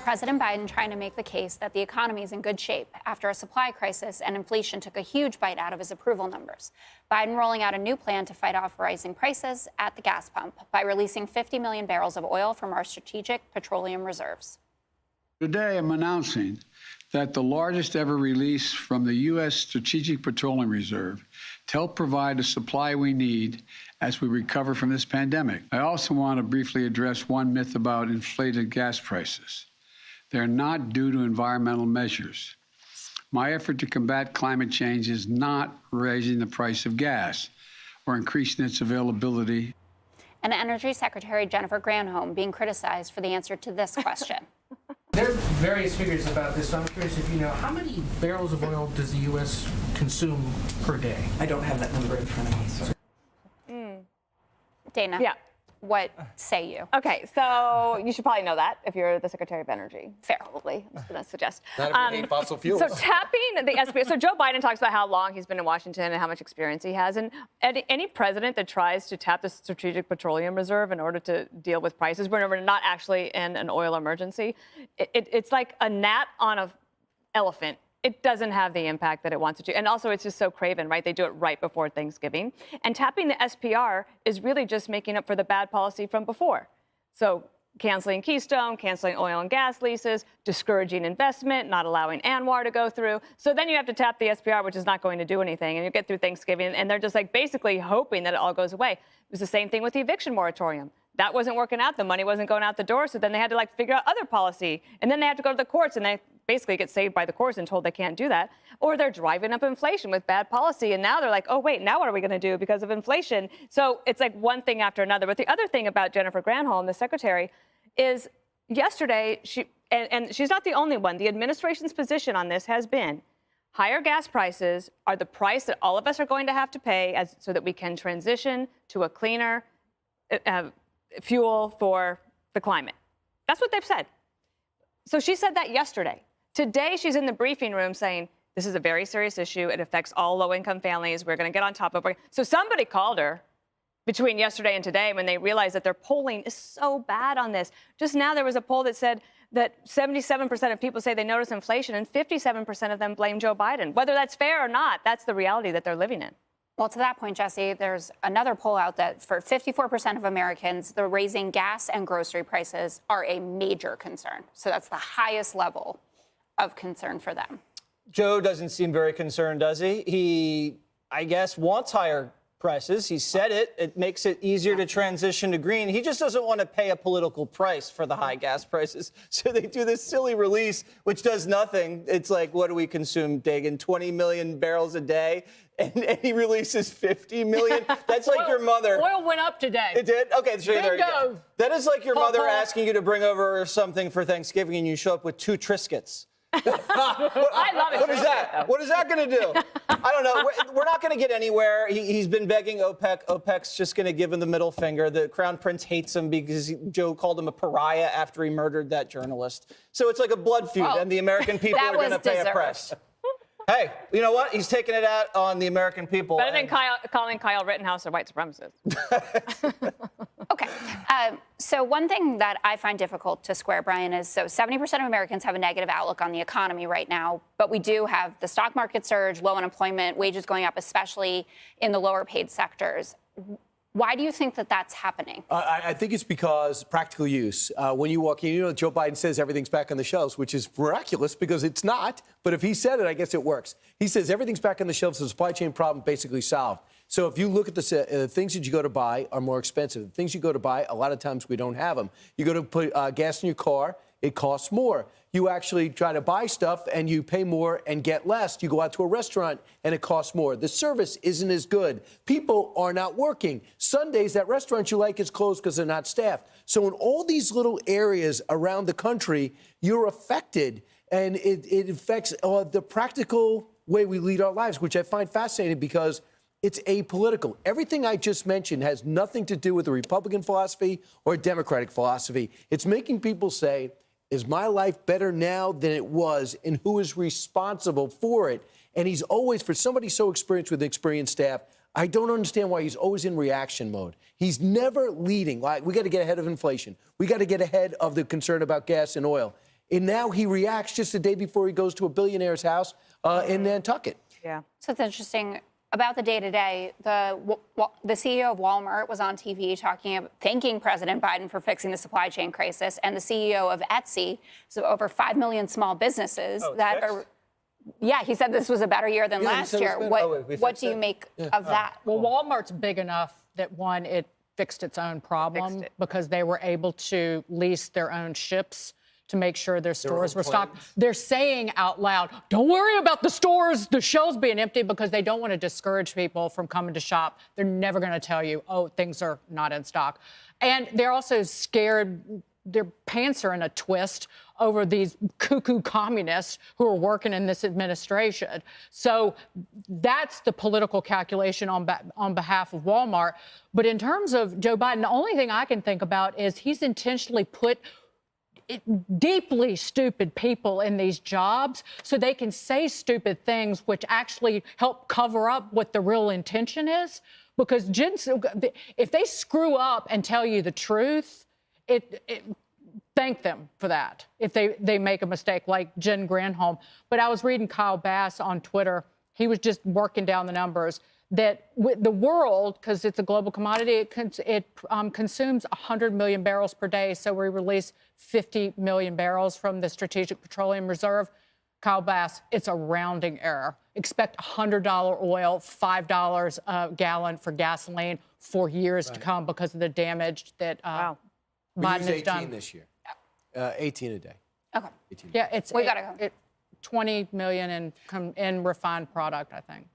President Biden trying to make the case that the economy is in good shape after a supply crisis and inflation took a huge bite out of his approval numbers. Biden rolling out a new plan to fight off rising prices at the gas pump by releasing 50 million barrels of oil from our strategic petroleum reserves. Today, I'm announcing that the largest ever release from the U.S. Strategic Petroleum Reserve to help provide the supply we need as we recover from this pandemic. I also want to briefly address one myth about inflated gas prices. They're not due to environmental measures. My effort to combat climate change is not raising the price of gas or increasing its availability. And Energy Secretary Jennifer Granholm being criticized for the answer to this question. There are various figures about this, so I'm curious if you know, how many barrels of oil does the U.S. consume per day? I don't have that number in front of me, sorry. Dana, Yeah. what say you? Okay, so you should probably know that if you're the Secretary of Energy. Fair. Probably, I was going to suggest. Not if you hate fossil fuels. So tapping the SBA. So Joe Biden talks about how long he's been in Washington and how much experience he has. And any president that tries to tap the Strategic Petroleum Reserve in order to deal with prices when we're not actually in an oil emergency, it's like a gnat on an elephant. It doesn't have the impact that it wants it to. And also, it's just so craven, right? They do it right before Thanksgiving. And tapping the SPR is really just making up for the bad policy from before. So canceling Keystone, canceling oil and gas leases, discouraging investment, not allowing ANWR to go through. So then you have to tap the SPR, which is not going to do anything. And you get through Thanksgiving, and they're just like basically hoping that it all goes away. It was the same thing with the eviction moratorium. That wasn't working out. The money wasn't going out the door. So then they had to like figure out other policy. And then they had to go to the courts, and they basically get saved by the courts and told they can't do that. Or they're driving up inflation with bad policy. And now they're like, oh, wait, now what are we going to do because of inflation? So it's like one thing after another. But the other thing about Jennifer Granholm, the secretary, is yesterday, and she's not the only one, the administration's position on this has been higher gas prices are the price that all of us are going to have to pay so that we can transition to a cleaner fuel for the climate. That's what they've said. So she said that yesterday. Today, she's in the briefing room saying, this is a very serious issue. It affects all low-income families. We're going to get on top of it. So somebody called her between yesterday and today when they realized that their polling is so bad on this. Just now, there was a poll that said that 77% of people say they notice inflation and 57% of them blame Joe Biden. Whether that's fair or not, that's the reality that they're living in. Well, to that point, Jesse, there's another poll out that for 54% of Americans, the raising gas and grocery prices are a major concern. So that's the highest level of concern for them. Joe doesn't seem very concerned, does he? He, I guess, wants higher prices. He said it. It makes it easier to transition to green. He just doesn't want to pay a political price for the high gas prices. So they do this silly release, which does nothing. It's like, what do we consume, Dagan? 20 million barrels a day? And he releases 50 million? That's like your mother. Oil went up today. It did? Okay, so there you go. That is like your mother Paul. asking you to bring over something for Thanksgiving and you show up with 2 Triscuits. I love it. What is that? What is that going to do? I don't know. We're not going to get anywhere. He's been begging OPEC. OPEC's just going to give him the middle finger. The Crown Prince hates him because Joe called him a pariah after he murdered that journalist. So it's like a blood feud, and the American people are going to pay a price. Hey, you know what? He's taking it out on the American people. Better than calling Kyle Rittenhouse a white supremacist. Okay. So one thing that I find difficult to square, Brian, is so 70% of Americans have a negative outlook on the economy right now, but we do have the stock market surge, low unemployment, wages going up, especially in the lower paid sectors. Why do you think that that's happening? I think it's because practical use. When you walk in, you know, Joe Biden says everything's back on the shelves, which is miraculous because it's not. But if he said it, I guess it works. He says everything's back on the shelves, the supply chain problem basically solved. So if you look at the things that you go to buy are more expensive. The things you go to buy, a lot of times we don't have them. You go to put gas in your car, it costs more. You actually try to buy stuff and you pay more and get less. You go out to a restaurant and it costs more. The service isn't as good. People are not working. Sundays, that restaurant you like is closed because they're not staffed. So in all these little areas around the country, you're affected, and it affects the practical way we lead our lives, which I find fascinating because it's apolitical. Everything I just mentioned has nothing to do with the Republican philosophy or Democratic philosophy. It's making people say, is my life better now than it was, and who is responsible for it? And he's always, for somebody so experienced with experienced staff, I don't understand why he's always in reaction mode. He's never leading. Like, we got to get ahead of inflation. We got to get ahead of the concern about gas and oil. And now he reacts just the day before he goes to a billionaire's house in Nantucket. Yeah. So it's interesting about the day-to-day. The CEO of Walmart was on TV thanking President Biden for fixing the supply chain crisis, and the CEO of Etsy, so over 5 million small businesses that are. Yeah, he said this was a better year than last year. What do you make of that? Well, Walmart's big enough that, one, it fixed its own problem because they were able to lease their own ships to make sure their stores were stocked. They're saying out loud, don't worry about the stores, the shelves being empty, because they don't want to discourage people from coming to shop. They're never going to tell you, oh, things are not in stock. And they're also scared, their pants are in a twist over these cuckoo communists who are working in this administration. So that's the political calculation on behalf of Walmart. But in terms of Joe Biden, the only thing I can think about is he's intentionally put deeply stupid people in these jobs so they can say stupid things which actually help cover up what the real intention is. Because if they screw up and tell you the truth, thank them for that if they make a mistake, like Jen Granholm. But I was reading Kyle Bass on Twitter. He was just working down the numbers that the world, because it's a global commodity, it consumes 100 million barrels per day. So we release 50 million barrels from the Strategic Petroleum Reserve. Kyle Bass, it's a rounding error. Expect $100 oil, $5 a gallon for gasoline for years to come because of the damage that Biden has done. 18 this year. 18 a day. Okay. 18 Yeah, We gotta go. 20 million in refined product, I think.